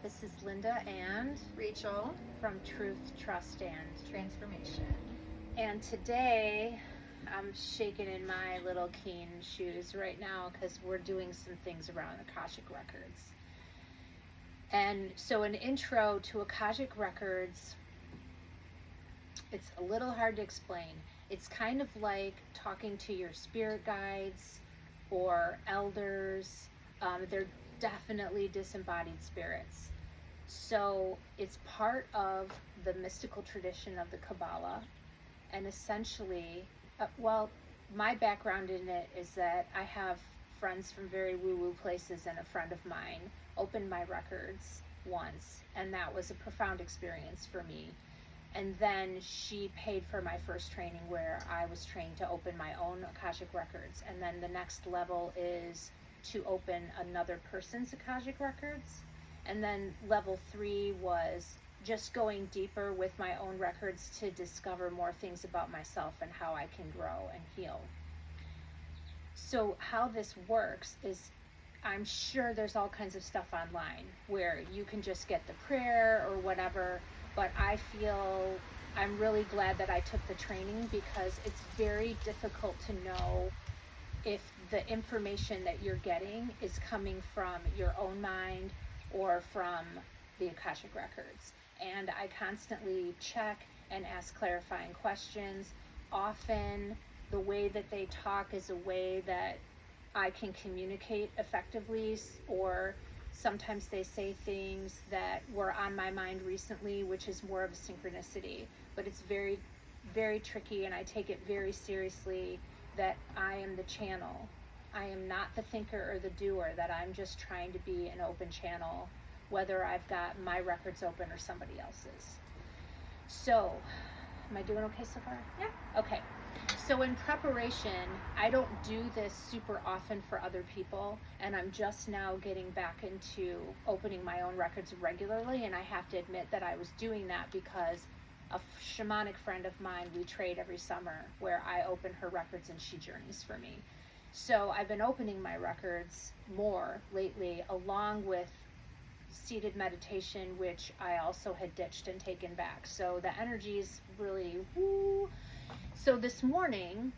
This is Linda and Rachel from Truth, Trust, and Transformation. And today I'm shaking in my little keen shoes right now because we're doing some things around Akashic Records. And so an intro to Akashic Records, it's a little hard to explain. It's kind of like talking to your spirit guides or elders. They're definitely disembodied spirits. So it's part of the mystical tradition of the Kabbalah. And essentially, my background in it is that I have friends from very woo-woo places, and a friend of mine opened my records once, and that was a profound experience for me. And then she paid for my first training where I was trained to open my own Akashic Records. And then the next level is to open another person's Akashic Records. And then level 3 was just going deeper with my own records to discover more things about myself and how I can grow and heal. So how this works is, I'm sure there's all kinds of stuff online where you can just get the prayer or whatever, but I feel I'm really glad that I took the training because it's very difficult to know if the information that you're getting is coming from your own mind or from the Akashic Records. And I constantly check and ask clarifying questions. Often the way that they talk is a way that I can communicate effectively, or sometimes they say things that were on my mind recently, which is more of a synchronicity. But it's very, very tricky, and I take it very seriously that I am the channel. I am not the thinker or the doer, that I'm just trying to be an open channel, whether I've got my records open or somebody else's. So, am I doing okay so far? Yeah. Okay. So in preparation, I don't do this super often for other people, and I'm just now getting back into opening my own records regularly, and I have to admit that I was doing that because a shamanic friend of mine, we trade every summer where I open her records and she journeys for me. So I've been opening my records more lately, along with seated meditation, which I also had ditched and taken back. So the energy's really woo. So this morning,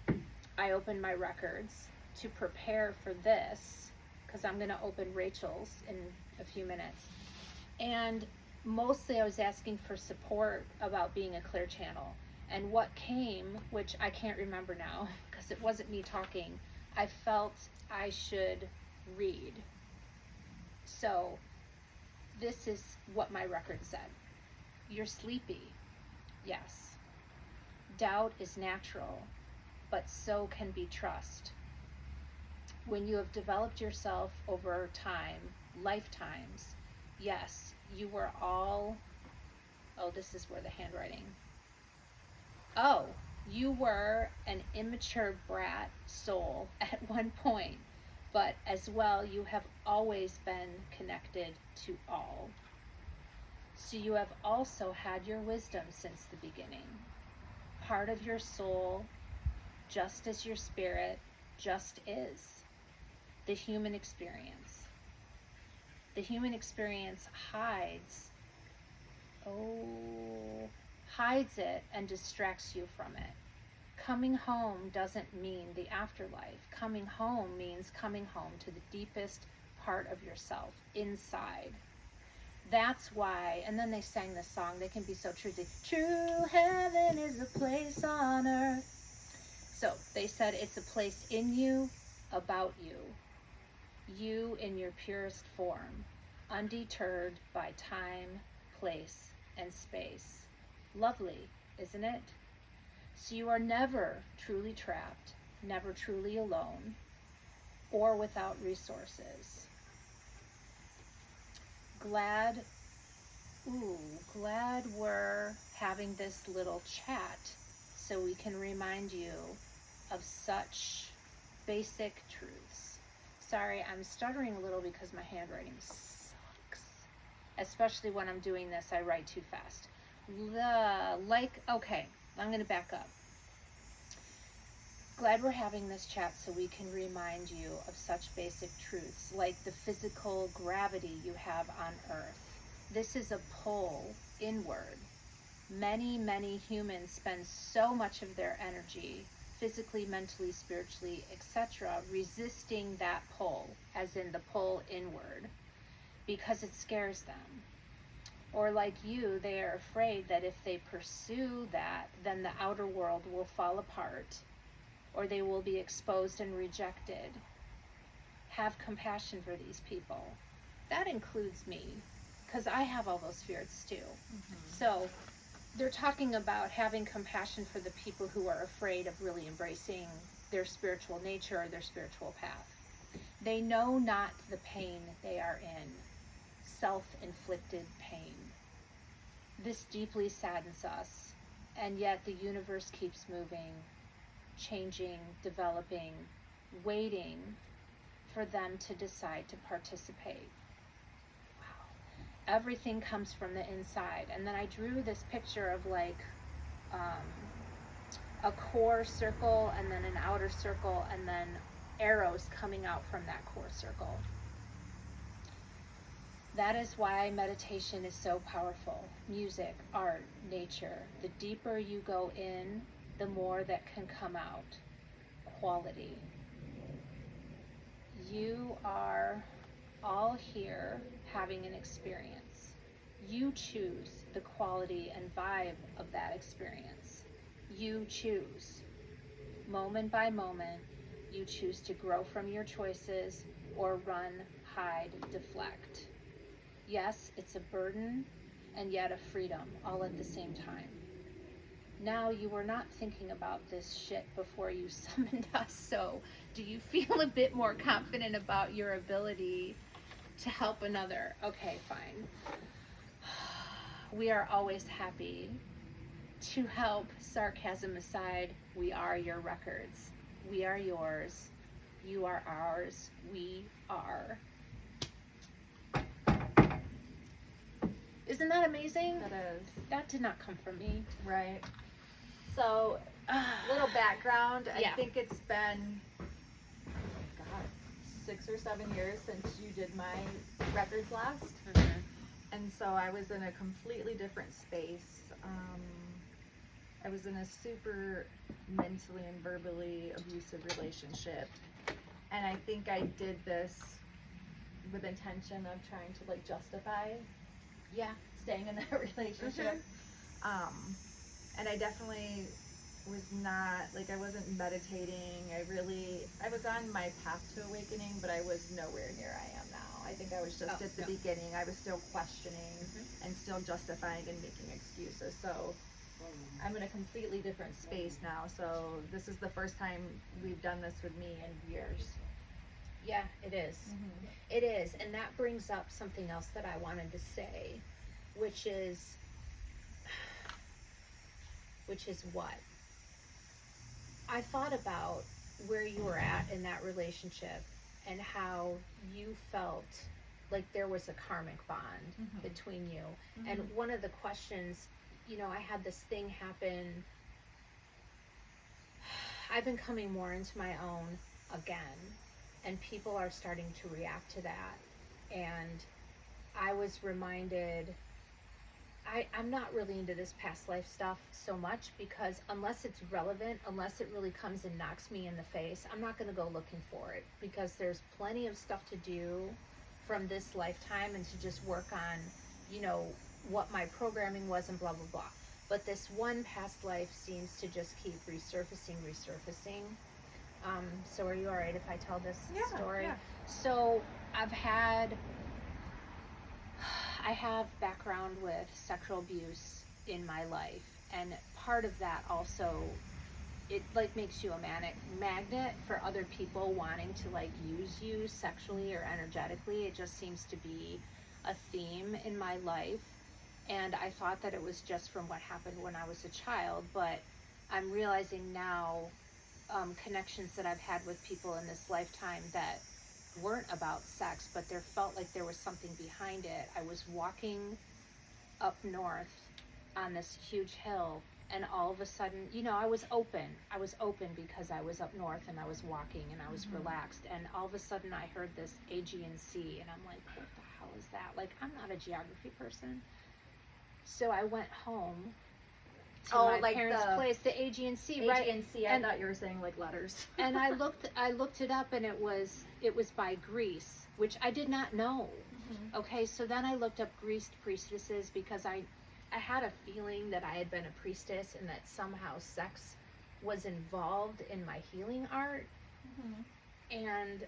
I opened my records to prepare for this, because I'm going to open Rachel's in a few minutes. And mostly I was asking for support about being a clear channel. And what came, which I can't remember now, because it wasn't me talking, I felt I should read. So this is what my record said. You're sleepy. Yes. Doubt is natural, but so can be trust. When you have developed yourself over time, lifetimes, yes, you were all, this is where the handwriting. You were an immature brat soul at one point, but as well, you have always been connected to all. So you have also had your wisdom since the beginning. Part of your soul, just as your spirit, just is. The human experience. The human experience hides it and distracts you from it. Coming home doesn't mean the afterlife. Coming home means coming home to the deepest part of yourself, inside. That's why, and then they sang this song, they can be so true. True heaven is a place on earth. So they said it's a place in you, about you. You in your purest form, undeterred by time, place, and space. Lovely, isn't it? So you are never truly trapped, never truly alone, or without resources. Glad we're having this little chat so we can remind you of such basic truths. Sorry, I'm stuttering a little because my handwriting sucks. Especially when I'm doing this, I write too fast. Okay, I'm going to back up. Glad we're having this chat so we can remind you of such basic truths like the physical gravity you have on Earth. This is a pull inward. Many, many humans spend so much of their energy, physically, mentally, spiritually, etc., resisting that pull, as in the pull inward, because it scares them. Or like you, they are afraid that if they pursue that, then the outer world will fall apart, or they will be exposed and rejected. Have compassion for these people. That includes me, because I have all those fears too. So they're talking about having compassion for the people who are afraid of really embracing their spiritual nature or their spiritual path. They know not the pain they are in, self-inflicted pain. This deeply saddens us, and yet the universe keeps moving, changing, developing, waiting for them to decide to participate. Everything comes from the inside. And then I drew this picture of like a core circle and then an outer circle and then arrows coming out from that core circle. That is why meditation is so powerful. Music, art, nature. The deeper you go in, the more that can come out. Quality. You are all here having an experience. You choose the quality and vibe of that experience. You choose. Moment by moment, you choose to grow from your choices or run, hide, deflect. Yes, it's a burden and yet a freedom all at the same time. Now you were not thinking about this shit before you summoned us, so do you feel a bit more confident about your ability to help another? Okay, fine. We are always happy to help. Sarcasm aside, we are your records. We are yours. You are ours. We are. Isn't that amazing? That is. That did not come from me. Right. So, little background. Yeah. I think it's been, God, 6 or 7 years since you did my records last. Mm-hmm. And so I was in a completely different space. I was in a super mentally and verbally abusive relationship. And I think I did this with intention of trying to like justify staying in that relationship. And I definitely was not, like, I wasn't meditating. I was on my path to awakening, but I was nowhere near I am now. I think I was just at the beginning. I was still questioning and still justifying and making excuses. So I'm in a completely different space now. So this is the first time we've done this with me in years. Yeah, it is. It is. And that brings up something else that I wanted to say, which is what? I thought about where you were at in that relationship and how you felt like there was a karmic bond between you. And one of the questions, I had this thing happen. I've been coming more into my own again, and people are starting to react to that. And I was reminded, I'm not really into this past life stuff so much, because unless it's relevant, unless it really comes and knocks me in the face, I'm not going to go looking for it, because there's plenty of stuff to do from this lifetime and to just work on, what my programming was and blah, blah, blah. But this one past life seems to just keep resurfacing. So are you all right if I tell this story? Yeah. So I have background with sexual abuse in my life, and part of that also, it like makes you a magnet for other people wanting to like use you sexually or energetically. It just seems to be a theme in my life, and I thought that it was just from what happened when I was a child, but I'm realizing now connections that I've had with people in this lifetime that weren't about sex, but there felt like there was something behind it. I was walking up north on this huge hill, and all of a sudden, I was open because I was up north and I was walking and I was relaxed, and all of a sudden I heard this Aegean Sea, and I'm like, what the hell is that? Like, I'm not a geography person. So I went home to my like parents' place, the AG&C, right? AG&C, I thought you were saying like letters. And I looked it up, and it was by Greece, which I did not know. Mm-hmm. Okay, so then I looked up Greek priestesses because I had a feeling that I had been a priestess and that somehow sex was involved in my healing art. Mm-hmm. And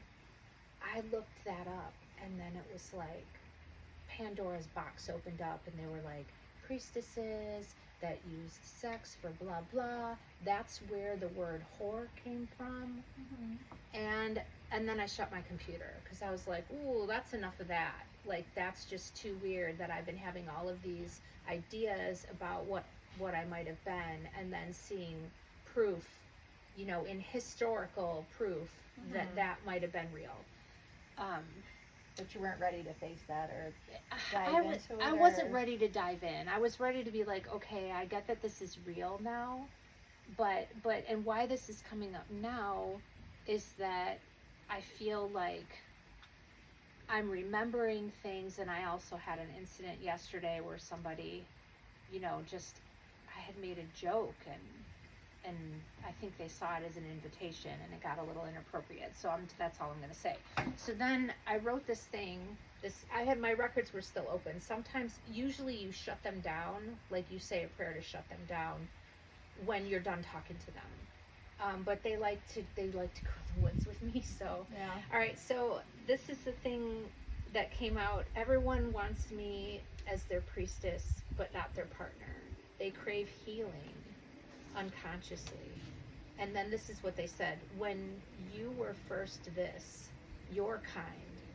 I looked that up, and then it was like Pandora's box opened up, and they were like, priestesses that used sex for blah blah. That's where the word whore came from. Mm-hmm. And then I shut my computer because I was like, ooh, that's enough of that. Like, that's just too weird that I've been having all of these ideas about what I might have been, and then seeing proof, you know, in historical proof that might have been real. But you weren't ready to face that or I wasn't ready to dive in. I was ready to be like, okay, I get that this is real now, but and why this is coming up now is that I feel like I'm remembering things, and I also had an incident yesterday where somebody, you know, I had made a joke, and I think they saw it as an invitation, and it got a little inappropriate. So that's all I'm going to say. So then I wrote this thing. My records were still open. Sometimes, usually you shut them down, like you say a prayer to shut them down when you're done talking to them. But they like to go to the woods with me. So yeah. All right. So this is the thing that came out. Everyone wants me as their priestess, but not their partner. They crave healing unconsciously. And then this is what they said: when you were first this, your kind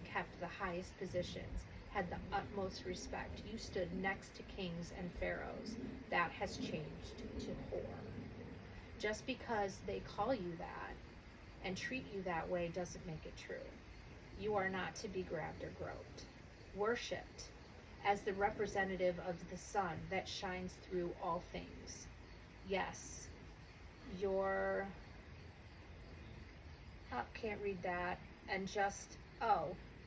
kept the highest positions, had the utmost respect. You stood next to kings and pharaohs. That has changed to whore. Just because they call you that and treat you that way doesn't make it true. You are not to be grabbed or groped. Worshipped as the representative of the sun that shines through all things. Yes, you're... can't read that. And just,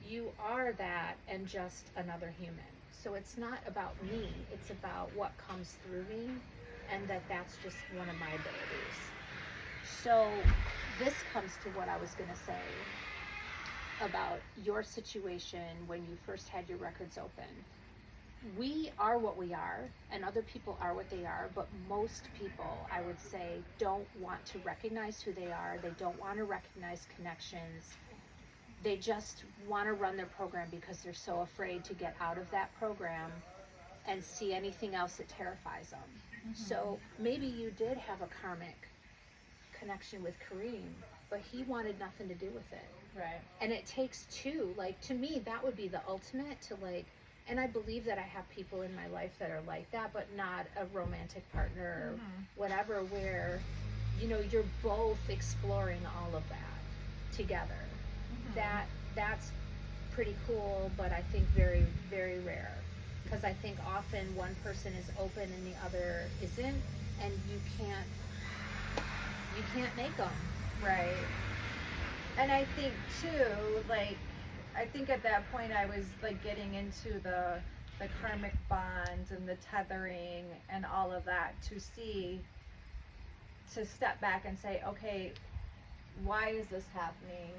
you are that and just another human. So it's not about me. It's about what comes through me, and that's just one of my abilities. So this comes to what I was going to say about your situation when you first had your records open. We are what we are, and other people are what they are, but most people, I would say, don't want to recognize who they are. They don't want to recognize connections. They just want to run their program because they're so afraid to get out of that program and see anything else that terrifies them. Mm-hmm. So maybe you did have a karmic connection with Kareem, but he wanted nothing to do with it. Right. And it takes two. Like, to me, that would be the ultimate to, like, and I believe that I have people in my life that are like that, but not a romantic partner or whatever, where, you know, you're both exploring all of that together. That's pretty cool, but I think very, very rare. Because I think often one person is open and the other isn't, and you can't make them. Right. And I think too, like, I think at that point I was like getting into the karmic bonds and the tethering and all of that to step back and say, okay, why is this happening?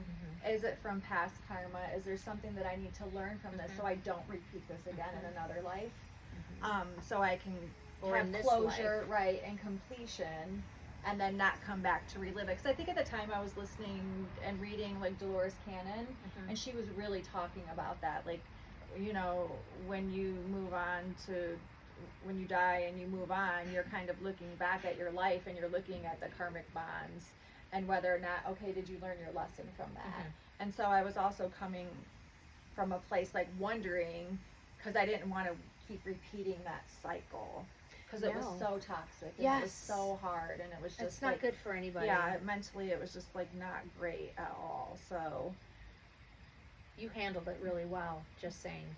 Is it from past karma? Is there something that I need to learn from this so I don't repeat this again in another life? So I can have closure, right, and completion, and then not come back to relive it. Because I think at the time I was listening and reading like Dolores Cannon, and she was really talking about that. Like, you know, when you move on to, when you die and you move on, you're kind of looking back at your life and you're looking at the karmic bonds and whether or not, okay, did you learn your lesson from that? And so I was also coming from a place like wondering, because I didn't want to keep repeating that cycle. Because it was so toxic, and it was so hard, and it was just it's not good for anybody. Yeah, mentally it was just like not great at all. So you handled it really well, just saying.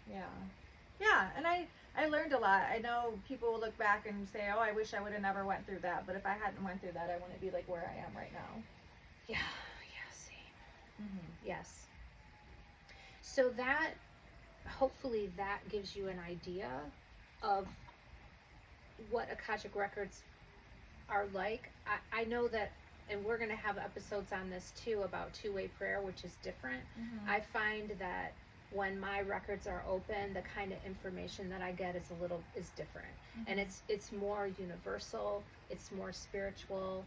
Yeah, and I learned a lot. I know people will look back and say, oh, I wish I would have never went through that, but if I hadn't went through that, I wouldn't be like where I am right now. Yeah, same. Yes. So that hopefully that gives you an idea of what Akashic Records are like. I know that, and we're going to have episodes on this too about two-way prayer, which is different. I find that when my records are open, the kind of information that I get is different, and it's more universal, it's more spiritual.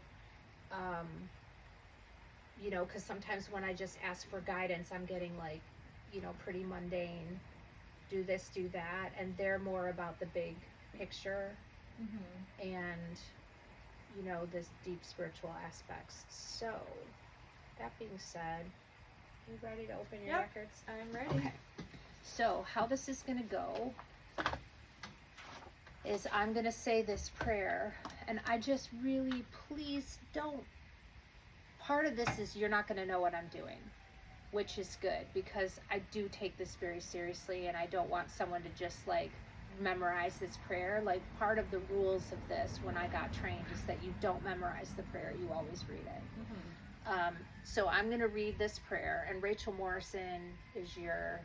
You know, because sometimes when I just ask for guidance, I'm getting like, you know, pretty mundane, do this, do that, and they're more about the big picture and, you know, this deep spiritual aspects. So that being said, you ready to open your records? I'm ready. Okay. So how this is going to go is I'm going to say this prayer, and I just really, please don't. Part of this is you're not going to know what I'm doing, which is good, because I do take this very seriously, and I don't want someone to just like memorize this prayer. Like, part of the rules of this when I got trained is that you don't memorize the prayer, you always read it. So I'm going to read this prayer, and Rachel Morrison is your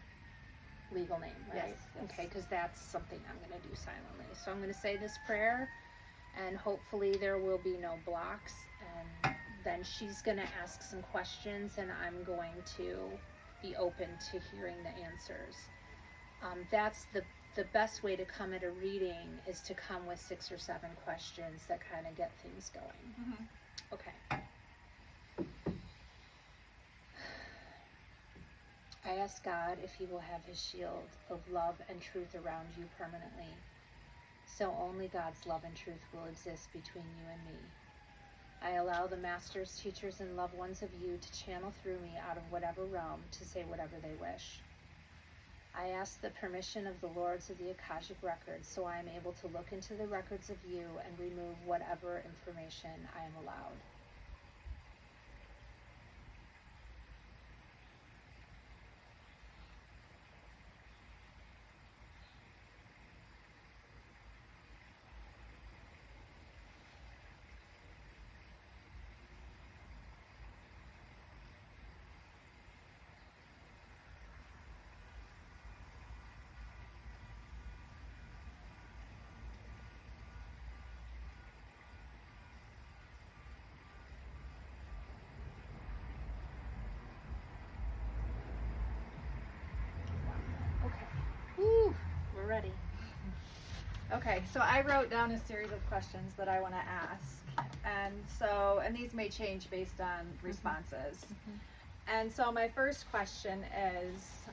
legal name, right? Yes. Okay, because that's something I'm going to do silently. So I'm going to say this prayer, and hopefully there will be no blocks, and then she's going to ask some questions, and I'm going to be open to hearing the answers. That's the best way to come at a reading, is to come with 6 or 7 questions that kind of get things going. Okay. I ask God if he will have his shield of love and truth around you permanently, so only God's love and truth will exist between you and me. I allow the masters, teachers, and loved ones of you to channel through me out of whatever realm to say whatever they wish. I ask the permission of the Lords of the Akashic Records, so I am able to look into the records of you and remove whatever information I am allowed. Woo, we're ready. Okay, so I wrote down a series of questions that I want to ask, and these may change based on responses. And so my first question is,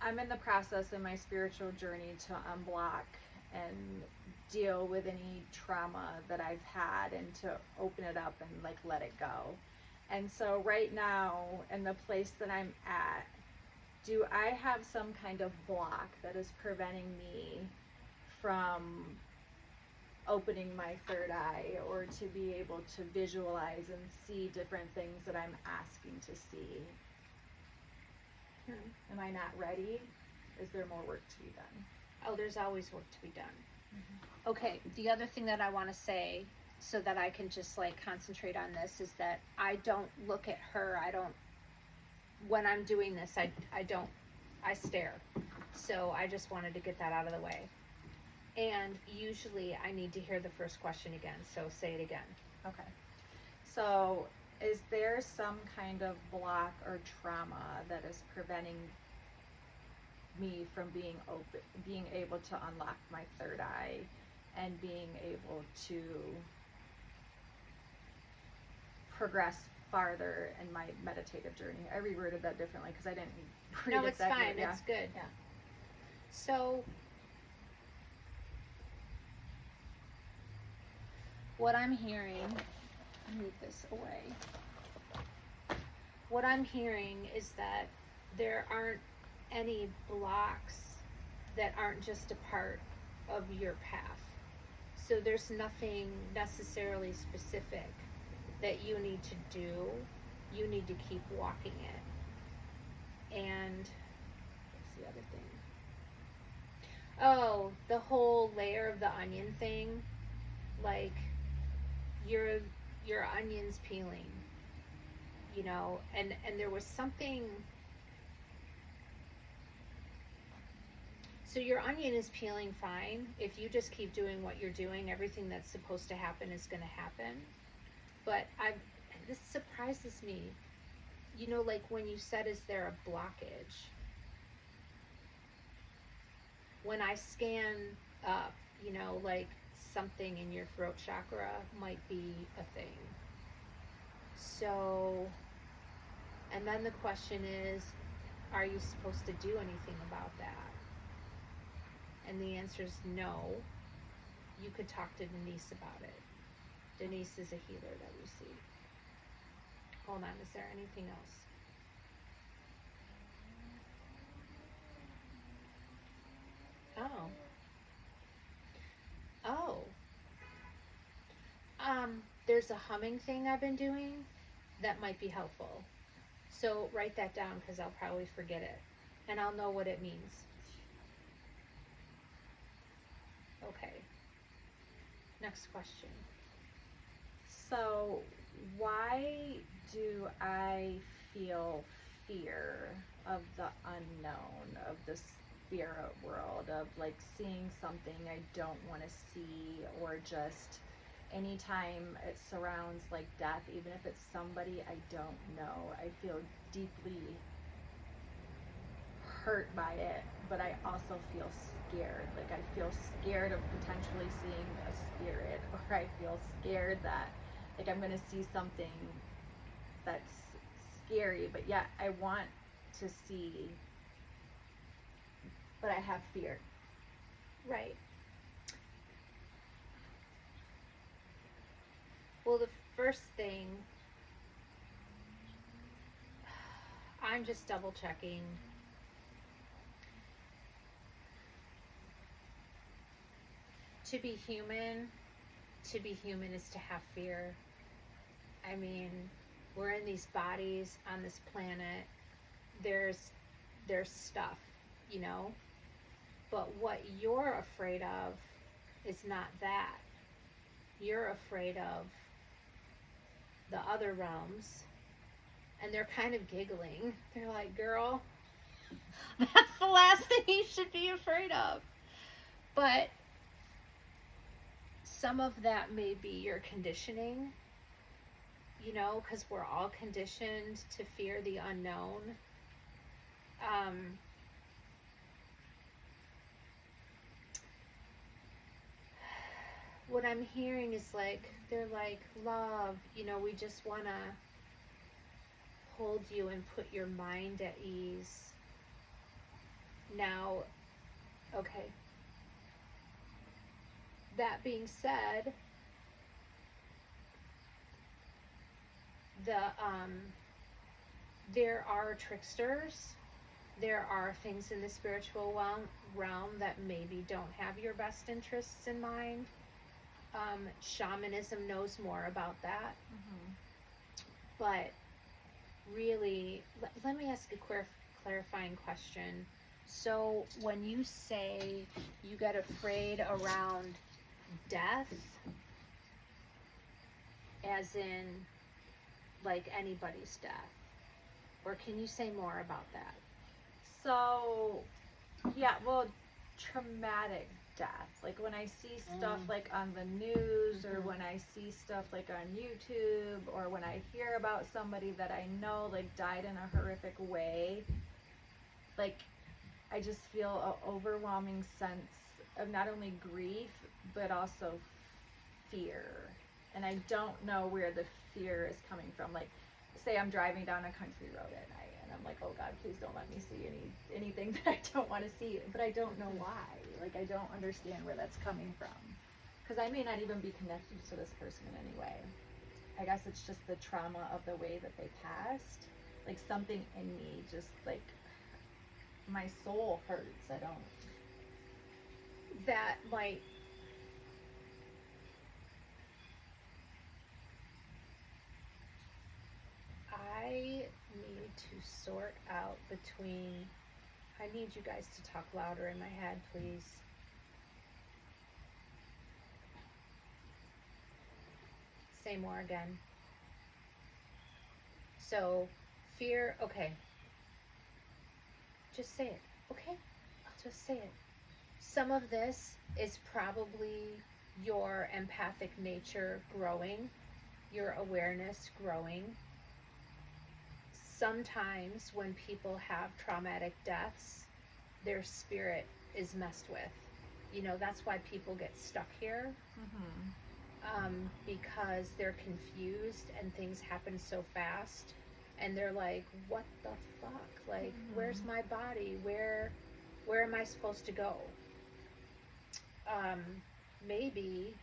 I'm in the process in my spiritual journey to unblock and deal with any trauma that I've had, and to open it up and like let it go. And so right now, in the place that I'm at, do I have some kind of block that is preventing me from opening my third eye, or to be able to visualize and see different things that I'm asking to see? Am I not ready? Is there more work to be done? Oh, there's always work to be done. Okay, the other thing that I want to say, so that I can just like concentrate on this, is that I don't look at her. When I'm doing this, I stare. So I just wanted to get that out of the way. And usually I need to hear the first question again, so say it again. Okay. So is there some kind of block or trauma that is preventing me from being able to unlock my third eye and being able to progress farther in my meditative journey? I reworded that differently because I didn't read No, it it's that fine. good. Yeah. It's good. Yeah. So what I'm hearing, move this away. What I'm hearing is that there aren't any blocks that aren't just a part of your path. So there's nothing necessarily specific that you need to do. You need to keep walking it. And what's the other thing? Oh, the whole layer of the onion thing. Like, your onion's peeling, you know, and there was something So your onion is peeling fine. If you just keep doing what you're doing, everything that's supposed to happen is going to happen. But this surprises me. You know, like when you said, is there a blockage? When I scan up, you know, like something in your throat chakra might be a thing. So, and then the question is, are you supposed to do anything about that? And the answer is no. You could talk to Denise about it. Denise is a healer that we see. Hold on, is there anything else? Oh. Oh. There's a humming thing I've been doing that might be helpful. So write that down because I'll probably forget it. And I'll know what it means. Okay. Next question. So, why do I feel fear of the unknown, of the spirit world, of like seeing something I don't want to see, or just anytime it surrounds like death, even if it's somebody I don't know, I feel deeply hurt by it, but I also feel scared. Like I feel scared of potentially seeing a spirit, or I feel scared that like I'm gonna see something that's scary, but yet I want to see, but I have fear. Right. Well, the first thing, I'm just double checking. To be human is to have fear. I mean, we're in these bodies on this planet. There's stuff, you know? But what you're afraid of is not that. You're afraid of the other realms. And they're kind of giggling. They're like, girl, that's the last thing you should be afraid of. But some of that may be your conditioning, you know, because we're all conditioned to fear the unknown. What I'm hearing is like, they're like, love, you know, we just want to hold you and put your mind at ease. Now, okay. That being said, there are tricksters. There are things in the spiritual realm that maybe don't have your best interests in mind. Shamanism knows more about that. Mm-hmm. But really, let me ask a clarifying question. So when you say you get afraid around death, as in like anybody's death, or can you say more about that? So, yeah, well, traumatic death. Like when I see stuff like on the news, or when I see stuff like on YouTube, or when I hear about somebody that I know like died in a horrific way, like I just feel an overwhelming sense of not only grief but also fear. And I don't know where the fear is coming from. Like, say I'm driving down a country road at night and I'm like, oh God, please don't let me see anything that I don't want to see. But I don't know why. Like, I don't understand where that's coming from. Because I may not even be connected to this person in any way. I guess it's just the trauma of the way that they passed. Like, something in me just, like, my soul hurts. I don't. That might. I need to sort out between. I need you guys to talk louder in my head, please. Say more again. So, fear, okay. Just say it, okay? I'll just say it. some of this is probably your empathic nature growing, your awareness growing. Sometimes when people have traumatic deaths, their spirit is messed with. You know, that's why people get stuck here. Because they're confused and things happen so fast, and they're like, what the fuck? Like, where's my body? Where am I supposed to go? Maybe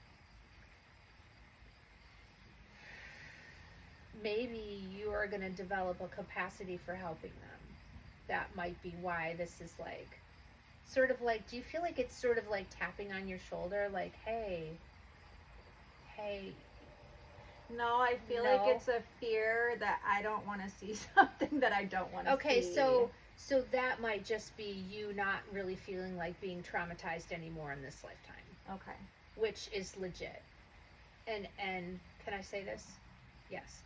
you are going to develop a capacity for helping them. That might be why this is like, sort of like, do you feel like it's sort of like tapping on your shoulder, like, hey. No, I feel like it's a fear that I don't want to see something that I don't want to see. Okay, so that might just be you not really feeling like being traumatized anymore in this lifetime. Okay. Which is legit. And can I say this? Yes.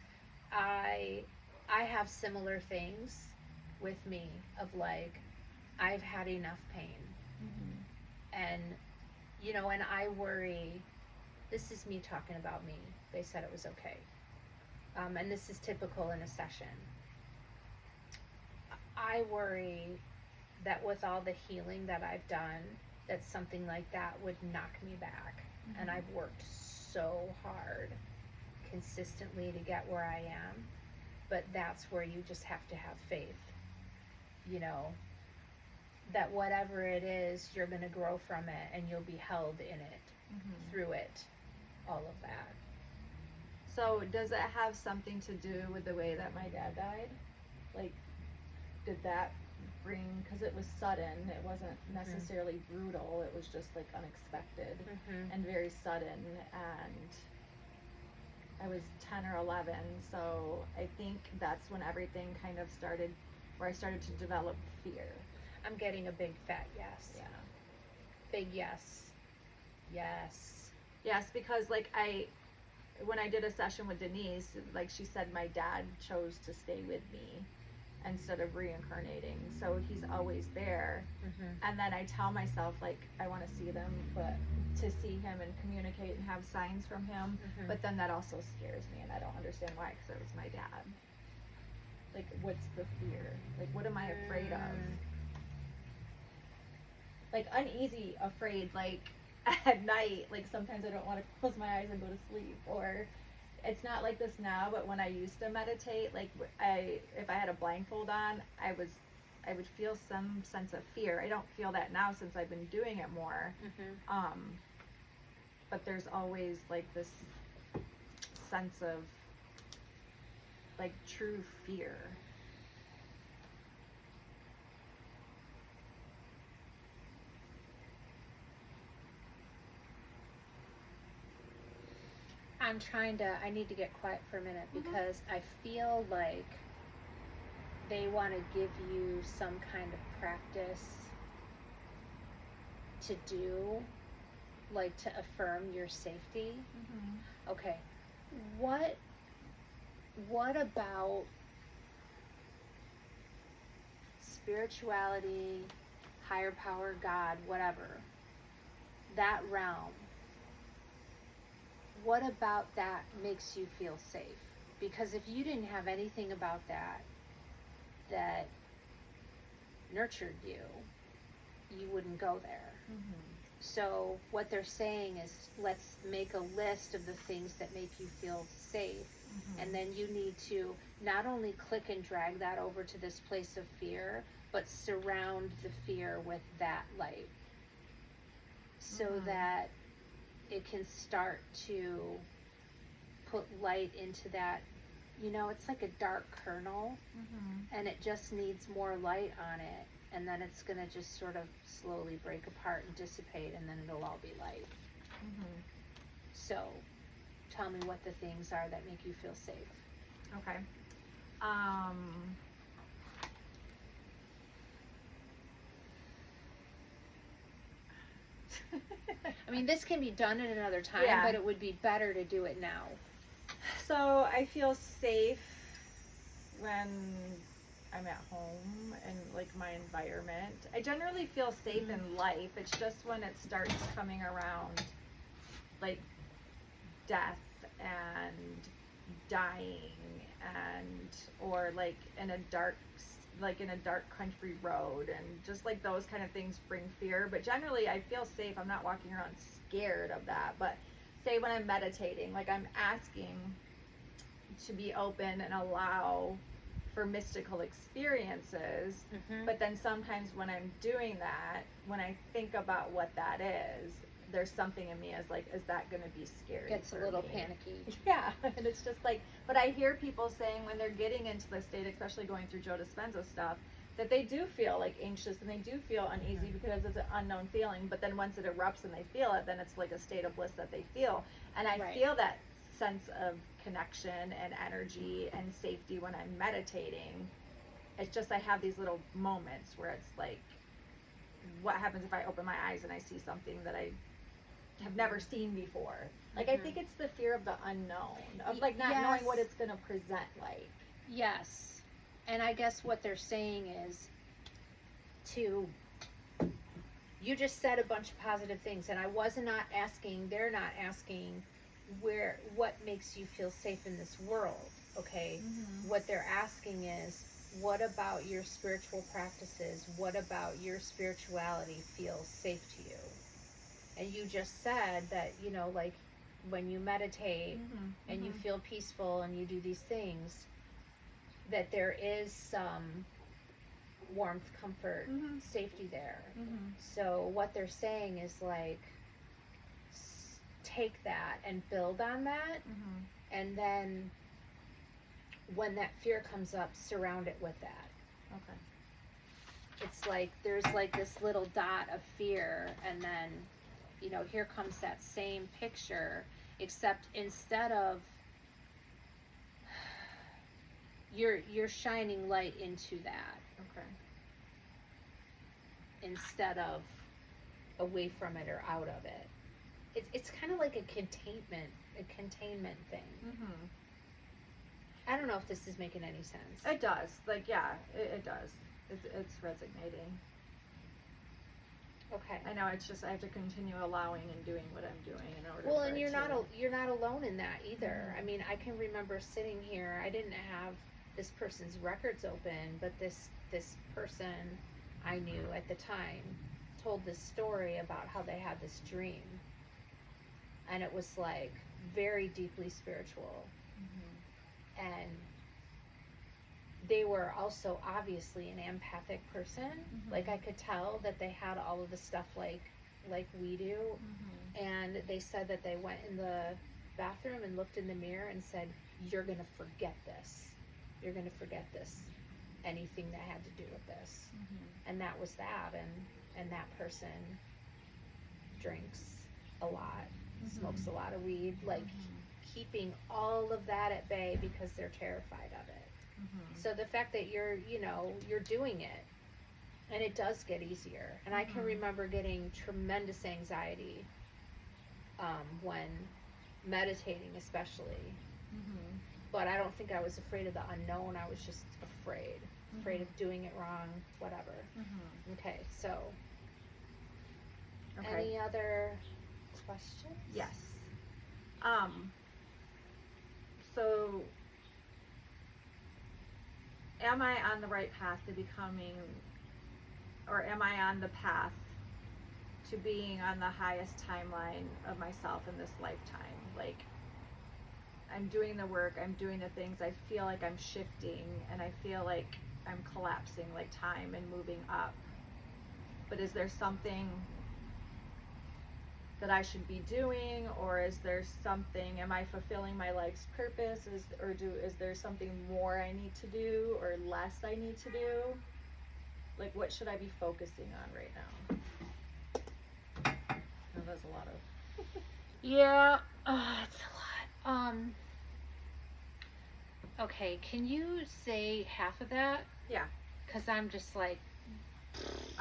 I have similar things with me of like, I've had enough pain. And, you know, and I worry, this is me talking about me. They said it was okay. And this is typical in a session. I worry that with all the healing that I've done, that something like that would knock me back. And I've worked so hard consistently to get where I am. But that's where you just have to have faith, you know, that whatever it is, you're going to grow from it and you'll be held in it, through it, all of that. So does it have something to do with the way that my dad died? Like, did that bring, because it was sudden, it wasn't necessarily brutal, it was just like unexpected and very sudden, and I was 10 or 11, so I think that's when everything kind of started, where I started to develop fear. I'm getting a big fat yes. Yeah. Big yes. Yes. Yes, because like when I did a session with Denise, like she said, my dad chose to stay with me instead of reincarnating, so he's always there. And then I tell myself, like, I want to see them, but to see him and communicate and have signs from him, but then that also scares me, and I don't understand why, because it was my dad. Like, what's the fear? Like, what am I afraid of? Like, uneasy, afraid, like, at night, like, sometimes I don't want to close my eyes and go to sleep, or it's not like this now, but when I used to meditate, like, if I had a blindfold on, I would feel some sense of fear. I don't feel that now since I've been doing it more. But there's always, like, this sense of, like, true fear. I need to get quiet for a minute because I feel like they want to give you some kind of practice to do, like to affirm your safety. Okay. What about spirituality, higher power, God, whatever, that realm? What about that makes you feel safe? Because if you didn't have anything about that nurtured you, you wouldn't go there. So what they're saying is, let's make a list of the things that make you feel safe. And then you need to not only click and drag that over to this place of fear, but surround the fear with that light. So that it can start to put light into that, you know, it's like a dark kernel, and it just needs more light on it, and then it's going to just sort of slowly break apart and dissipate, and then it'll all be light. So, tell me what the things are that make you feel safe. Okay. I mean, this can be done at another time, but it would be better to do it now. So I feel safe when I'm at home and like my environment. I generally feel safe in life. It's just when it starts coming around like death and dying and or like in a dark country road, and just like those kind of things bring fear. But generally I feel safe. I'm not walking around scared of that. But say when I'm meditating, like I'm asking to be open and allow for mystical experiences. But then sometimes when I'm doing that, when I think about what that is, there's something in me as like, is that going to be scary? Gets a little panicky. Yeah. And it's just like, but I hear people saying when they're getting into the state, especially going through Joe Dispenza stuff, that they do feel like anxious and they do feel uneasy because it's an unknown feeling. But then once it erupts and they feel it, then it's like a state of bliss that they feel. And I feel that sense of connection and energy and safety when I'm meditating. It's just I have these little moments where it's like, what happens if I open my eyes and I see something that I have never seen before? Like I think it's the fear of the unknown, of like not knowing what it's going to present like. Yes. And I guess what they're saying is you just said a bunch of positive things, and they're not asking what makes you feel safe in this world, okay? What they're asking is, what about your spiritual practices? What about your spirituality feels safe to you? And you just said that, you know, like when you meditate and you feel peaceful and you do these things, that there is some warmth, comfort, safety there. So what they're saying is like, take that and build on that, and then when that fear comes up, surround it with that. Okay. It's like there's like this little dot of fear, and then, you know, here comes that same picture, except instead of you're shining light into that. Okay. Instead of away from it or out of it. It's kind of like a containment thing. I don't know if this is making any sense. It does. Like, yeah, it does. It's resonating. Okay. I know. It's just I have to continue allowing and doing what I'm doing in order. Well, and you're not alone in that either. I mean, I can remember sitting here. I didn't have this person's records open, but this person I knew at the time told this story about how they had this dream, and it was like very deeply spiritual. And they were also obviously an empathic person. Like I could tell that they had all of the stuff like we do. And they said that they went in the bathroom and looked in the mirror and said, you're going to forget this. You're going to forget this. Anything that had to do with this. And that was that. And that person drinks a lot, smokes a lot of weed, like keeping all of that at bay because they're terrified of it. So the fact that you're doing it, and it does get easier. And I can remember getting tremendous anxiety when meditating, especially. But I don't think I was afraid of the unknown. I was just afraid of doing it wrong, whatever. Okay, so any other questions? Yes. So am I on the right path to becoming, or am I on the path to being on the highest timeline of myself in this lifetime? Like, I'm doing the work, I'm doing the things, I feel like I'm shifting, and I feel like I'm collapsing like time and moving up. But is there something that I should be doing, or is there something, am I fulfilling my life's purpose, is there something more I need to do or less I need to do? Like, what should I be focusing on right now? Oh, that's a lot of Yeah, it's a lot. Okay, can you say half of that? Yeah. Because I'm just like,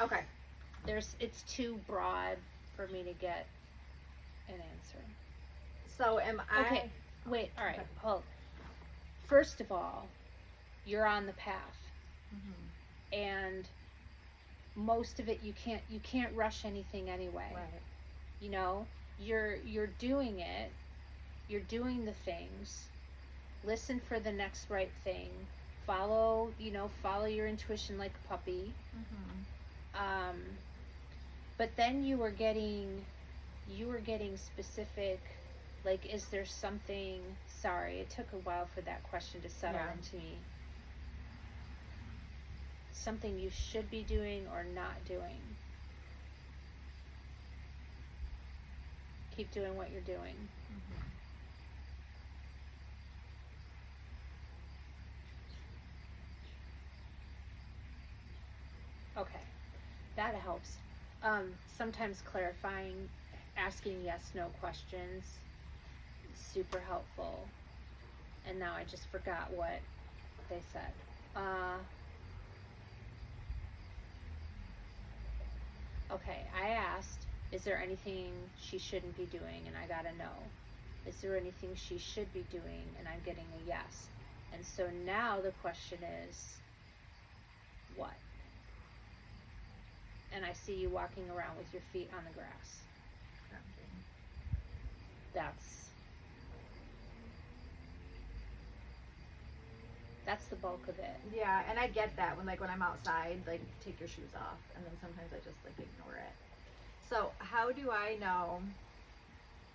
Okay. it's too broad for me to get an answer. So am I? Okay, wait, all right, Okay. hold. First of all, you're on the path. and most of it you can't rush anything anyway. Right. You know, you're doing it, you're doing the things. Listen for the next right thing. Follow your intuition like a puppy. But then you were getting specific, like, is there something, sorry, it took a while for that question to settle into me. Something you should be doing or not doing. Keep doing what you're doing. Okay, that helps. Sometimes clarifying, asking yes/no questions, super helpful. And now I just forgot what they said. Okay, I asked, is there anything she shouldn't be doing? And I got a no. Is there anything she should be doing? And I'm getting a yes. And so now the question is, what? And I see you walking around with your feet on the grass. That's the bulk of it. Yeah, and I get that when I'm outside, like, take your shoes off, and then sometimes I just like ignore it. So how do I know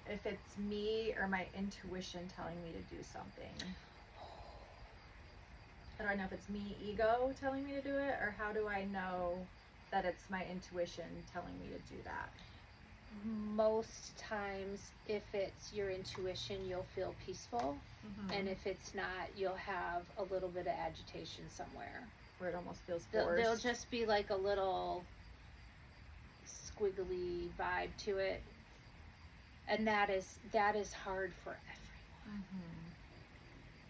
if it's me or my intuition telling me to do something? How do I know if it's me, ego, telling me to do it, or how do I know that it's my intuition telling me to do that? Most times, if it's your intuition, you'll feel peaceful. And if it's not, you'll have a little bit of agitation somewhere. Where it almost feels forced. There'll just be like a little squiggly vibe to it. And that is hard for everyone.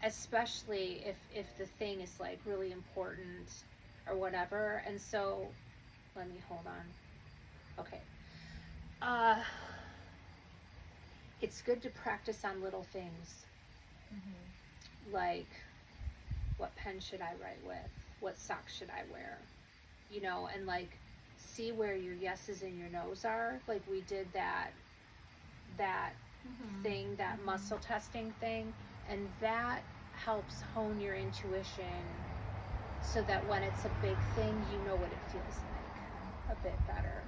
Especially if the thing is like really important or whatever. And so, let me hold on. Okay. It's good to practice on little things. Like, what pen should I write with? What socks should I wear? You know, and like, see where your yeses and your nos are. Like, we did that thing, that muscle testing thing, and that helps hone your intuition so that when it's a big thing, you know what it feels like a bit better.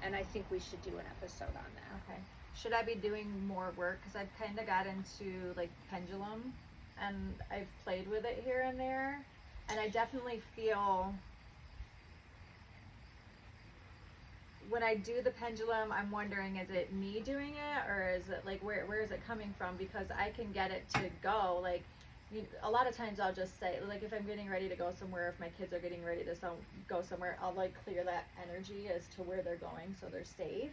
And I think we should do an episode on that. Okay. Should I be doing more work? Because I've kind of got into like pendulum, and I've played with it here and there, and I definitely feel when I do the pendulum, I'm wondering, is it me doing it, or is it like where is it coming from? Because I can get it to go like. A lot of times I'll just say, like, if I'm getting ready to go somewhere, if my kids are getting ready to go somewhere, I'll like clear that energy as to where they're going so they're safe.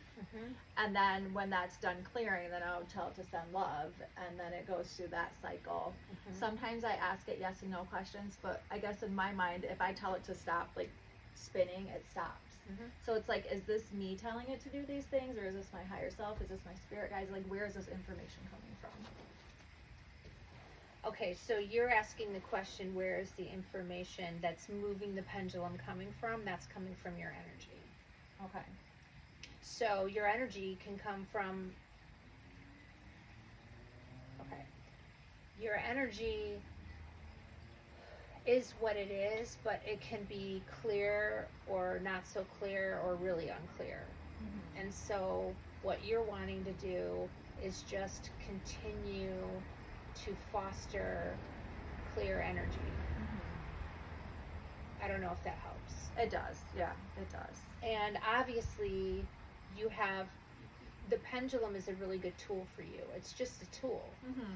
And then when that's done clearing, then I'll tell it to send love, and then it goes through that cycle. Sometimes I ask it yes and no questions, but I guess in my mind, if I tell it to stop like spinning, it stops. So it's like, is this me telling it to do these things, or is this my higher self? Is this my spirit guides? Like, where is this information coming from? Okay, so you're asking the question, where is the information that's moving the pendulum coming from? That's coming from your energy. Okay. So your energy can come from, your energy is what it is, but it can be clear or not so clear or really unclear. And so what you're wanting to do is just continue to foster clear energy. I don't know if that helps. It does. Yeah, it does. And obviously the pendulum is a really good tool for you. It's just a tool.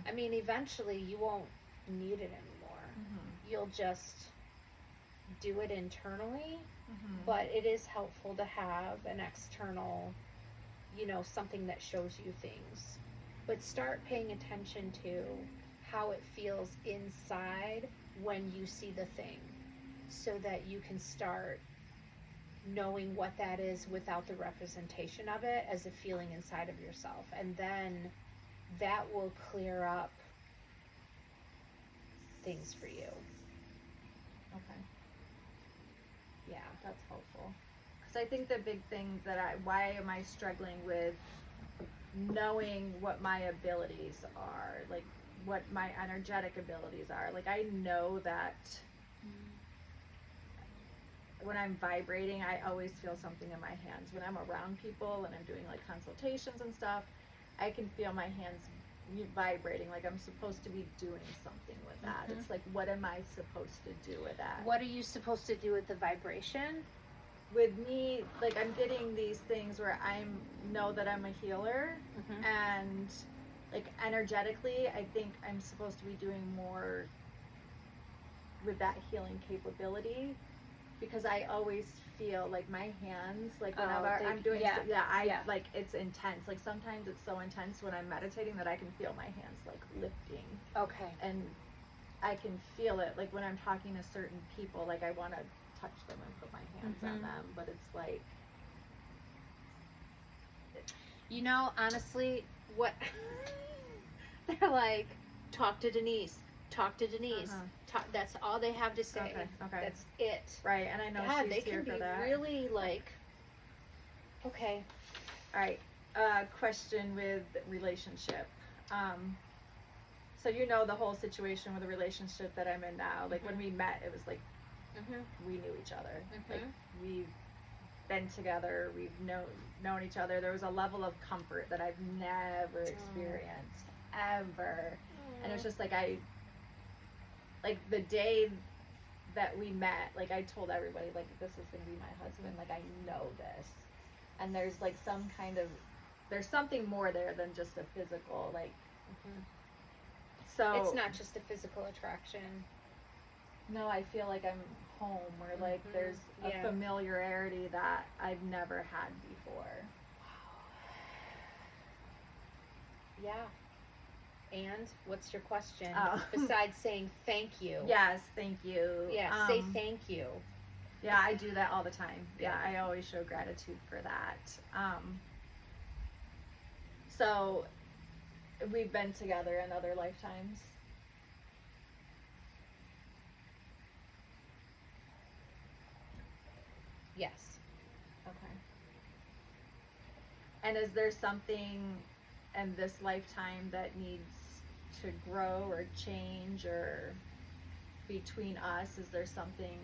I mean, eventually you won't need it anymore. You'll just do it internally, but it is helpful to have an external, something that shows you things. But start paying attention to how it feels inside when you see the thing, so that you can start knowing what that is without the representation of it as a feeling inside of yourself. And then that will clear up things for you. Okay. That's helpful. Because I think the big thing why am I struggling with knowing what my abilities are, like what my energetic abilities are. Like I know that when I'm vibrating, I always feel something in my hands. When I'm around people and I'm doing like consultations and stuff, I can feel my hands vibrating, like I'm supposed to be doing something with that. Mm-hmm. It's like, what am I supposed to do with that? What are you supposed to do with the vibration? With me, like I'm getting these things where I know that I'm a healer, Mm-hmm. and like energetically, I think I'm supposed to be doing more with that healing capability, because I always feel like my hands, like whenever I'm doing, like it's intense. Like sometimes it's so intense when I'm meditating that I can feel my hands like lifting. Okay. And I can feel it, like when I'm talking to certain people, like I want to touch them and put my hands on them, but it's like, you know, honestly, what they're like, talk to Denise. That's all they have to say. Okay. That's it. Right, and I know God, she's they here can for be that. really like, okay. All right. Question with relationship. So you know the whole situation with the relationship that I'm in now. Like when we met, it was like we knew each other. Like we've been together. We've known each other. There was a level of comfort that I've never experienced ever, and it was just like like the day that we met, like I told everybody, like this is gonna be my husband. Like I know this, and there's like there's something more there than just a physical like. So it's not just a physical attraction. No, I feel like I'm home, or like there's a familiarity that I've never had before. Yeah. And what's your question? Oh. Besides saying thank you. Yes, thank you. Yeah, say thank you. Yeah, I do that all the time. Yeah, I always show gratitude for that. So we've been together in other lifetimes. Yes. Okay. And is there something in this lifetime that needs to grow or change, or between us? Is there something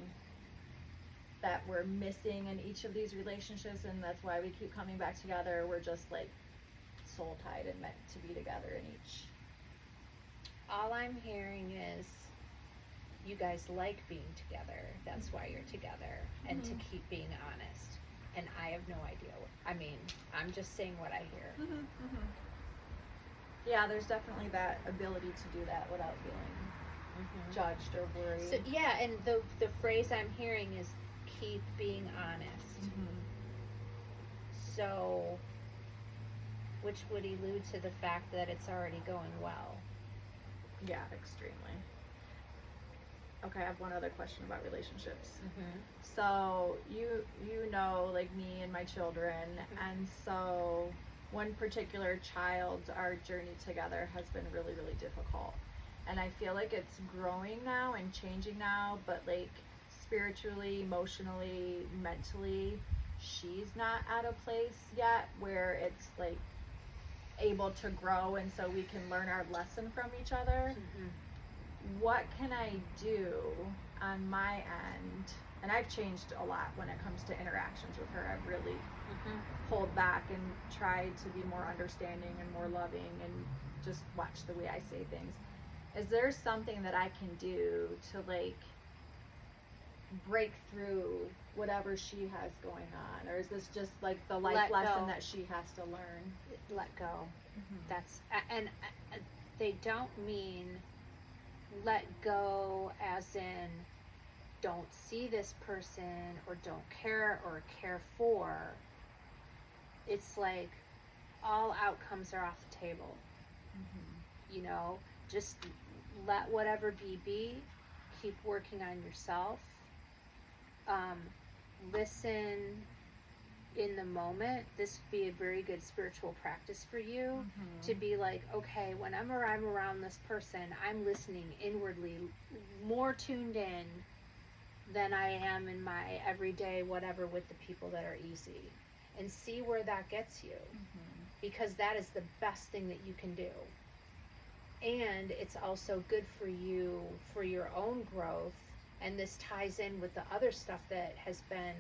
that we're missing in each of these relationships, and that's why we keep coming back together? We're just like soul tied and meant to be together in each. All I'm hearing is you guys like being together. That's why you're together, and to keep being honest. And I have no idea. I mean, I'm just saying what I hear. Yeah, there's definitely that ability to do that without feeling judged or worried. So yeah, and the phrase I'm hearing is keep being honest. So, which would allude to the fact that it's already going well. Yeah, extremely. Okay, I have one other question about relationships. So you know, like me and my children, and so one particular child, our journey together has been really, really difficult. And I feel like it's growing now and changing now, but like spiritually, emotionally, mentally, she's not at a place yet where it's like able to grow, and so we can learn our lesson from each other. What can I do on my end? And I've changed a lot when it comes to interactions with her. I've really pulled back and tried to be more understanding and more loving and just watch the way I say things. Is there something that I can do to like break through whatever she has going on, or is this just like the life lesson that she has to learn? Let go. That's and they don't mean let go as in don't see this person or don't care or care for. It's like all outcomes are off the table. You know, just let whatever be. Keep working on yourself. Listen in the moment. This would be a very good spiritual practice for you to be like, okay, whenever I'm around this person, I'm listening inwardly, more tuned in than I am in my everyday whatever with the people that are easy, and see where that gets you, because that is the best thing that you can do. And it's also good for you for your own growth, and this ties in with the other stuff that has been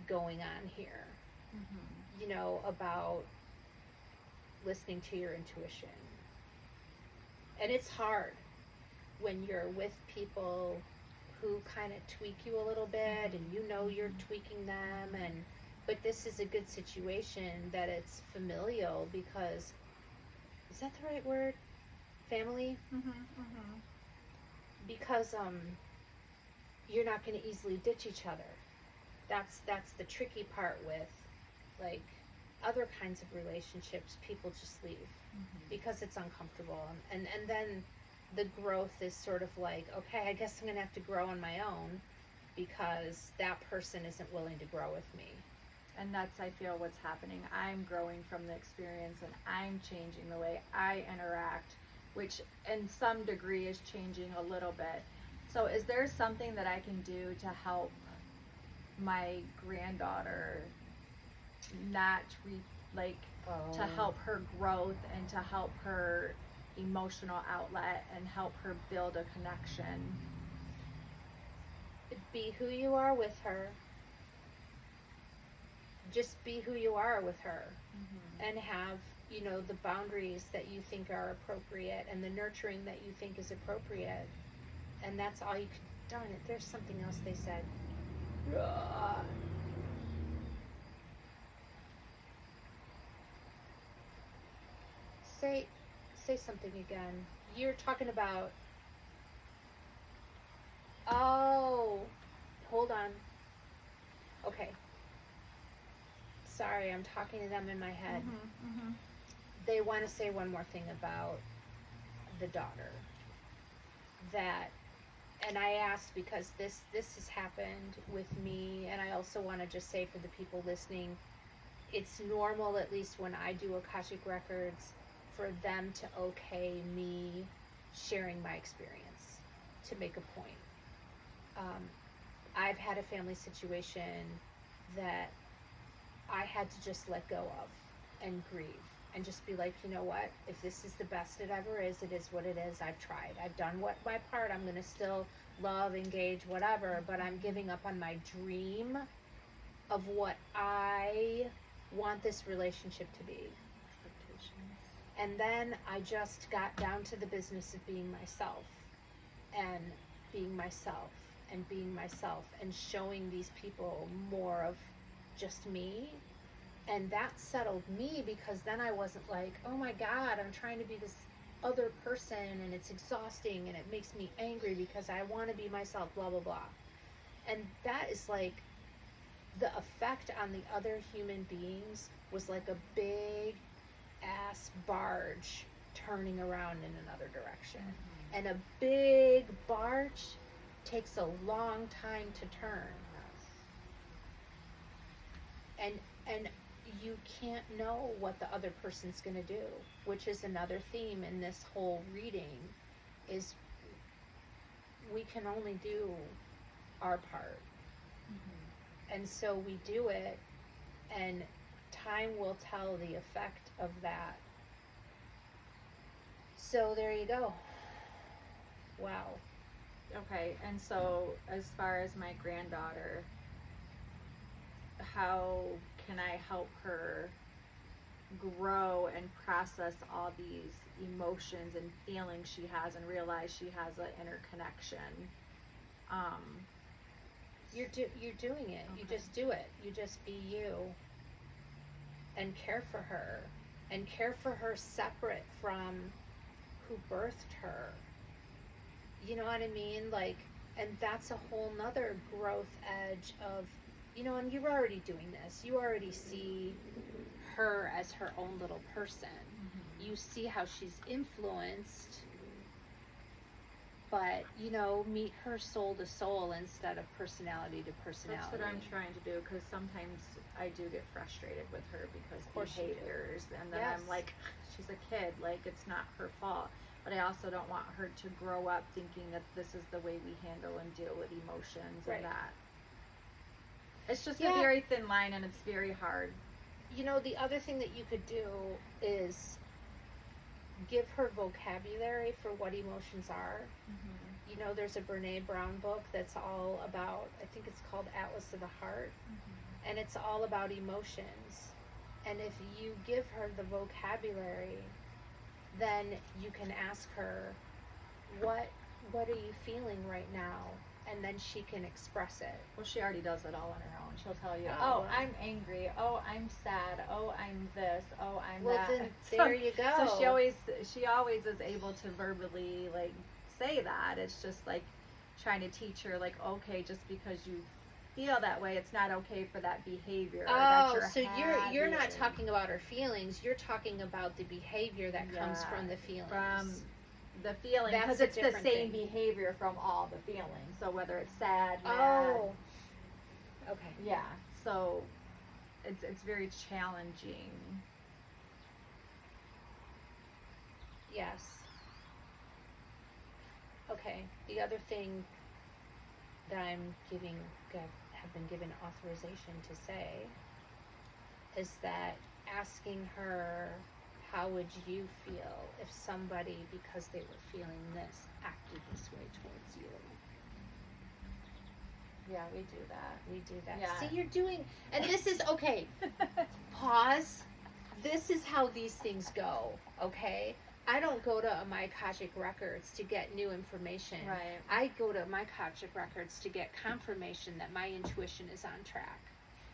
going on here, you know, about listening to your intuition. And it's hard when you're with people who kind of tweak you a little bit, and you know you're tweaking them, and but this is a good situation that it's familial, because is that the right word? Family? Because you're not going to easily ditch each other. That's the tricky part with like other kinds of relationships. People just leave because it's uncomfortable, and then the growth is sort of like, okay, I guess I'm going to have to grow on my own because that person isn't willing to grow with me. And that's, I feel, what's happening. I'm growing from the experience, and I'm changing the way I interact, which in some degree is changing a little bit. So is there something that I can do to help my granddaughter not to help her growth and to help her emotional outlet and help her build a connection? Be who you are with her. Just be who you are with her, and have, you know, the boundaries that you think are appropriate and the nurturing that you think is appropriate. And that's all you can. Darn it, there's something else they said. Say something again. You're talking about. Oh, hold on. Okay. Sorry, I'm talking to them in my head. They want to say one more thing about the daughter. That, and I asked because this has happened with me, and I also want to just say for the people listening, it's normal, at least when I do Akashic Records, for them to okay me sharing my experience, to make a point. I've had a family situation that I had to just let go of and grieve, and just be like, you know what, if this is the best it ever is, it is what it is. I've tried, I've done what my part. I'm going to still love, engage, whatever, but I'm giving up on my dream of what I want this relationship to be. And then I just got down to the business of being myself, and being myself, and being myself, and showing these people more of just me. And that settled me, because then I wasn't like, oh my God, I'm trying to be this other person, and it's exhausting, and it makes me angry because I want to be myself, blah, blah, blah. And that is like, the effect on the other human beings was like a big ass barge turning around in another direction. And a big barge takes a long time to turn. And you can't know what the other person's going to do, which is another theme in this whole reading, is we can only do our part. And so we do it, and time will tell the effect of that. So there you go. Wow. Okay, and so as far as my granddaughter, how can I help her grow and process all these emotions and feelings she has, and realize she has an inner connection? You're doing it. Okay. You just do it. You just be you, and care for her, and care for her separate from who birthed her. You know what I mean? Like, and that's a whole nother growth edge of, you know, and you're already doing this. You already see her as her own little person. You see how she's influenced, but, you know, meet her soul to soul instead of personality to personality. That's what I'm trying to do, because sometimes I do get frustrated with her because Of course you do. behaviors, and then Yes. I'm like, she's a kid, like, it's not her fault. but I also don't want her to grow up thinking that this is the way we handle and deal with emotions Right. and that. It's just Yeah. a very thin line, and it's very hard. You know, the other thing that you could do is give her vocabulary for what emotions are. Mm-hmm. You know, there's a Brene Brown book that's all about, I think it's called Atlas of the Heart, Mm-hmm. and it's all about emotions. And if you give her the vocabulary, then you can ask her, what are you feeling right now? And then she can express it. Well, she already does it all on her own. She'll tell you, Oh, oh, I'm angry. Oh, I'm sad. Oh, I'm this. Oh, I'm Well, that. then there you go. So she always is able to verbally like say that. It's just like trying to teach her like, okay, just because you feel that way, it's not okay for that behavior. that Oh, you're so you're not having. talking about her feelings. You're talking about the behavior that comes Yeah, from the feelings. From the feeling, That's because a it's the different same thing. behavior from all the feelings. So whether it's sad, mad, Oh. Okay. yeah. So it's very challenging. Yes. Okay. The other thing that have been given authorization to say is that asking her, how would you feel if somebody, because they were feeling this, acted this way towards you? Yeah, we do that. We do that. Yeah. See, you're doing, and this is, okay, pause. This is how these things go, okay? I don't go to my Akashic Records to get new information. Right. I go to my Akashic Records to get confirmation that my intuition is on track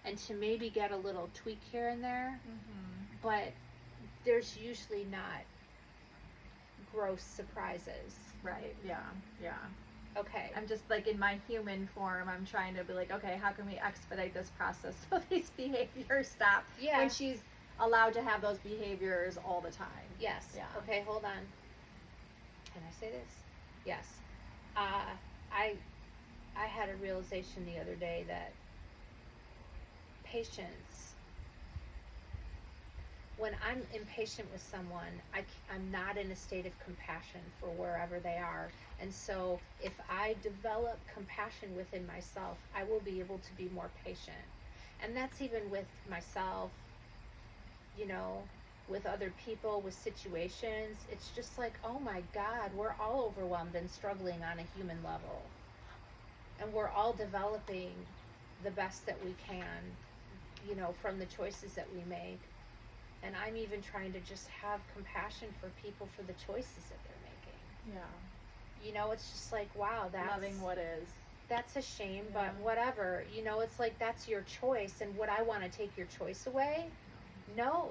and to maybe get a little tweak here and there, Mm-hmm. but there's usually not gross surprises. Right. Yeah. Yeah. Okay. I'm just like in my human form. I'm trying to be like, okay, how can we expedite this process so these behaviors stop? Yeah. When she's allowed to have those behaviors all the time. Yes. Yeah. Okay, hold on. Can I say this? Yes. I had a realization the other day that patience, when I'm impatient with someone, I'm not in a state of compassion for wherever they are. And so if I develop compassion within myself, I will be able to be more patient. And that's even with myself, you know, with other people, with situations. It's just like, oh my God, we're all overwhelmed and struggling on a human level. And we're all developing the best that we can, you know, from the choices that we make. And I'm even trying to just have compassion for people for the choices that they're making. Yeah. You know, it's just like, wow, that's Loving what is. That's a shame, Yeah. but whatever. You know, it's like, that's your choice. And would I want to take your choice away? No.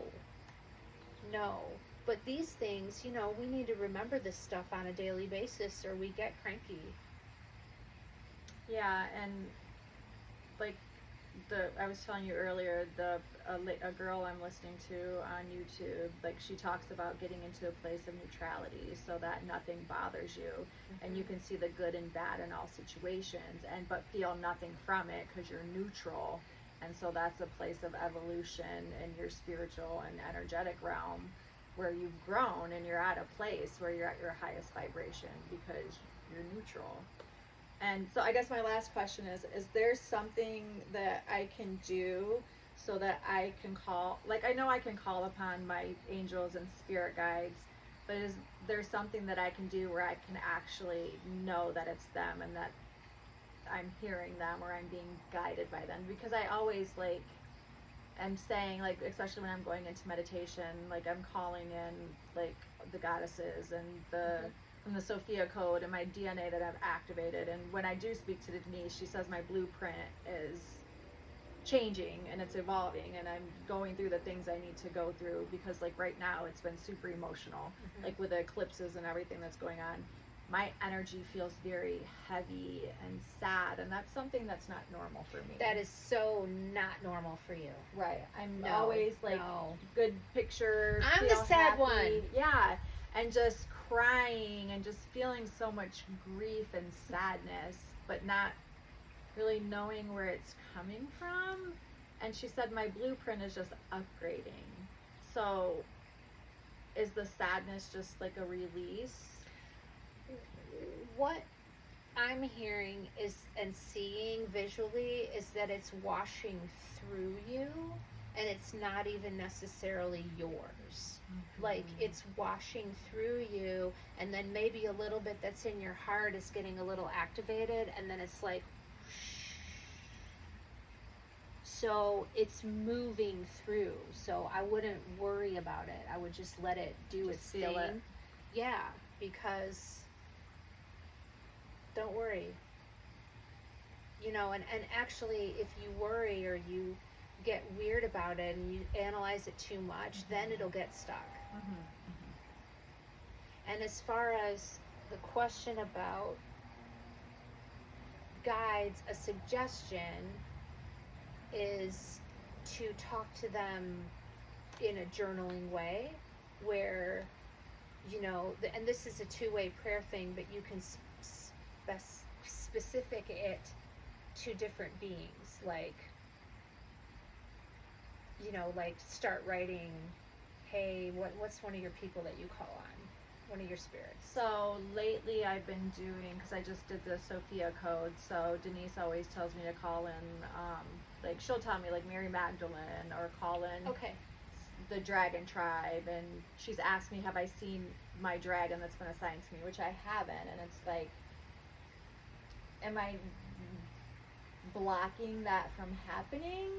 No. But these things, you know, we need to remember this stuff on a daily basis or we get cranky. Yeah, and like I was telling you earlier, a girl I'm listening to on YouTube, like she talks about getting into a place of neutrality so that nothing bothers you, and you can see the good and bad in all situations, but feel nothing from it because you're neutral. And so that's a place of evolution in your spiritual and energetic realm where you've grown and you're at a place where you're at your highest vibration because you're neutral. And so I guess my last question is there something that I can do so that I can call, like I know I can call upon my angels and spirit guides, but is there something that I can do where I can actually know that it's them and that I'm hearing them or I'm being guided by them? Because I always like am saying, like, especially when I'm going into meditation, like I'm calling in like the goddesses and the from the Sophia code and my DNA that I've activated. And when I do speak to Denise, she says my blueprint is changing and it's evolving and I'm going through the things I need to go through, because like right now it's been super emotional, like with the eclipses and everything that's going on. My energy feels very heavy and sad, and that's something that's not normal for me. That is so not normal for you. Right. I'm No, always like good picture. I'm the feel sad happy. one. Yeah. And just crying and just feeling so much grief and sadness, but not really knowing where it's coming from. And she said my blueprint is just upgrading. So is the sadness just like a release? what I'm hearing is and seeing visually is that it's washing through you, and it's not even necessarily yours. Like it's washing through you, and then maybe a little bit that's in your heart is getting a little activated, and then it's like so it's moving through. So I wouldn't worry about it. I would just let it do its feel thing. it. Yeah, because don't worry. And actually if you worry or you get weird about it and you analyze it too much, then it'll get stuck. And as far as the question about guides, a suggestion is to talk to them in a journaling way where, and this is a two-way prayer thing, but you can specific it to different beings, like start writing, hey, what's one of your people that you call on, one of your spirits? So lately I've been doing, because I just did the Sophia code, so Denise always tells me to call in, she'll tell me like Mary Magdalene, or call in the dragon tribe, and she's asked me, have I seen my dragon that's been assigned to me, which I haven't, and it's like, am I blocking that from happening?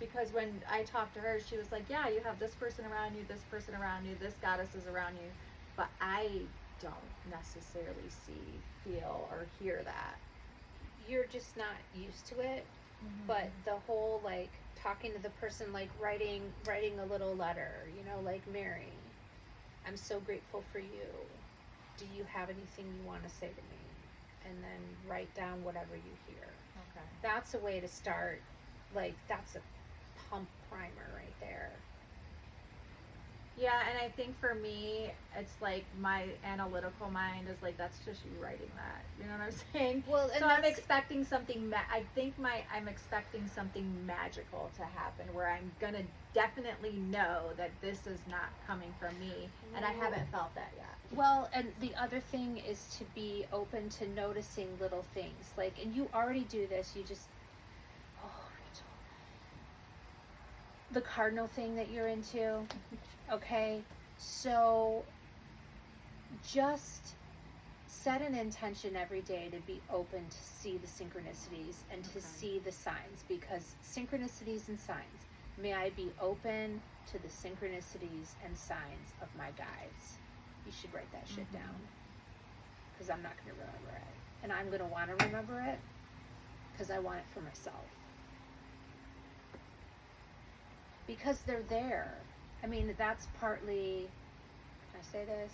Because when I talked to her, she was like, yeah, you have this person around you, this person around you, this goddess is around you, but I don't necessarily see, feel, or hear that. You're just not used to it. But the whole talking to the person, like writing a little letter, like, Mary, I'm so grateful for you. Do you have anything you want to say to me? And then write down whatever you hear. Okay. That's a way to start. That's a pump primer right there. Yeah, and I think for me, it's like my analytical mind is like, that's just you writing that. You know what I'm saying? Well, and so I'm expecting something. I'm expecting something magical to happen, where I'm gonna definitely know that this is not coming from me, and I haven't felt that yet. Well, and the other thing is to be open to noticing little things. And you already do this. You just, Rachel, the cardinal thing that you're into. Okay, so just set an intention every day to be open to see the synchronicities and to see the signs, because synchronicities and signs, may I be open to the synchronicities and signs of my guides. You should write that shit down, because I'm not going to remember it, and I'm going to want to remember it because I want it for myself, because they're there. I mean, that's partly, can I say this?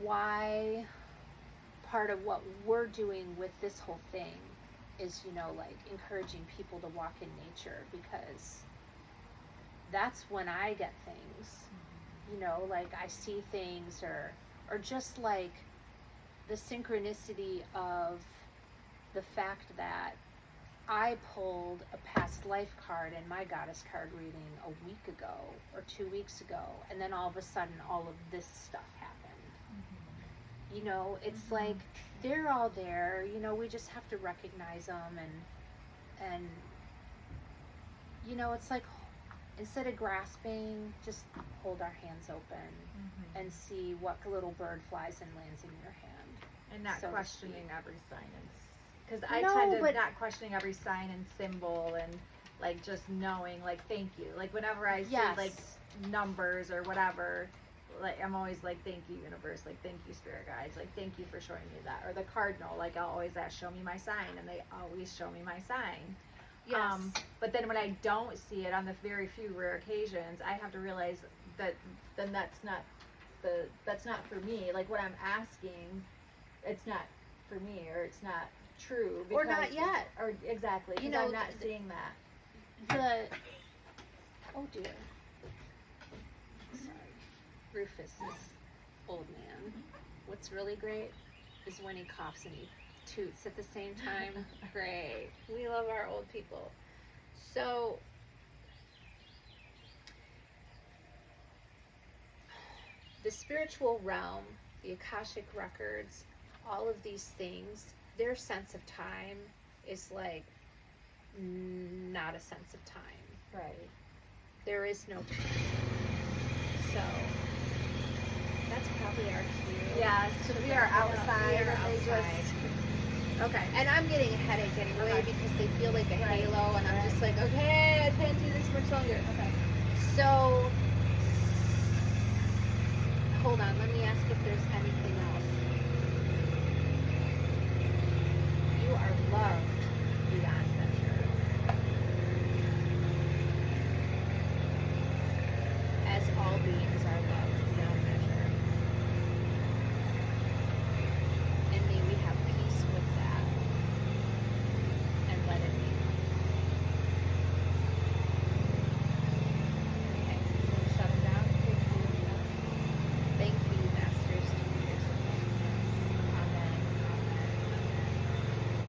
Why part of what we're doing with this whole thing is, encouraging people to walk in nature, because that's when I get things, I see things, or just the synchronicity of the fact that I pulled a past life card in my goddess card reading a week ago or 2 weeks ago, and then all of a sudden all of this stuff happened. It's like they're all there, we just have to recognize them, and it's like, instead of grasping, just hold our hands open and see what little bird flies and lands in your hand. And not so questioning every sign. Because I tend to not questioning every sign and symbol, and just knowing, thank you. Whenever I see numbers or whatever, I'm always thank you, universe, thank you, spirit guides, thank you for showing me that. Or the cardinal, I'll always ask, show me my sign, and they always show me my sign. Yes. But then when I don't see it, on the very few rare occasions, I have to realize that then that's not for me. What I'm asking, it's not for me, or it's not true, or not yet, or exactly, because I'm not seeing that. Oh dear, sorry, Rufus, this old man. What's really great is when he coughs and he toots at the same time. Great, we love our old people. So the spiritual realm the Akashic Records, all of these things, their sense of time is like not a sense of time. Right. There is no time. So that's probably our cue. Yes, because we are outside. We are and they outside. Okay. And I'm getting a headache anyway Okay. because they feel like a Right. halo, and I'm Right. just like, okay, I can't do this much longer. Okay. So, hold on, let me ask if there's anything else. You are loved.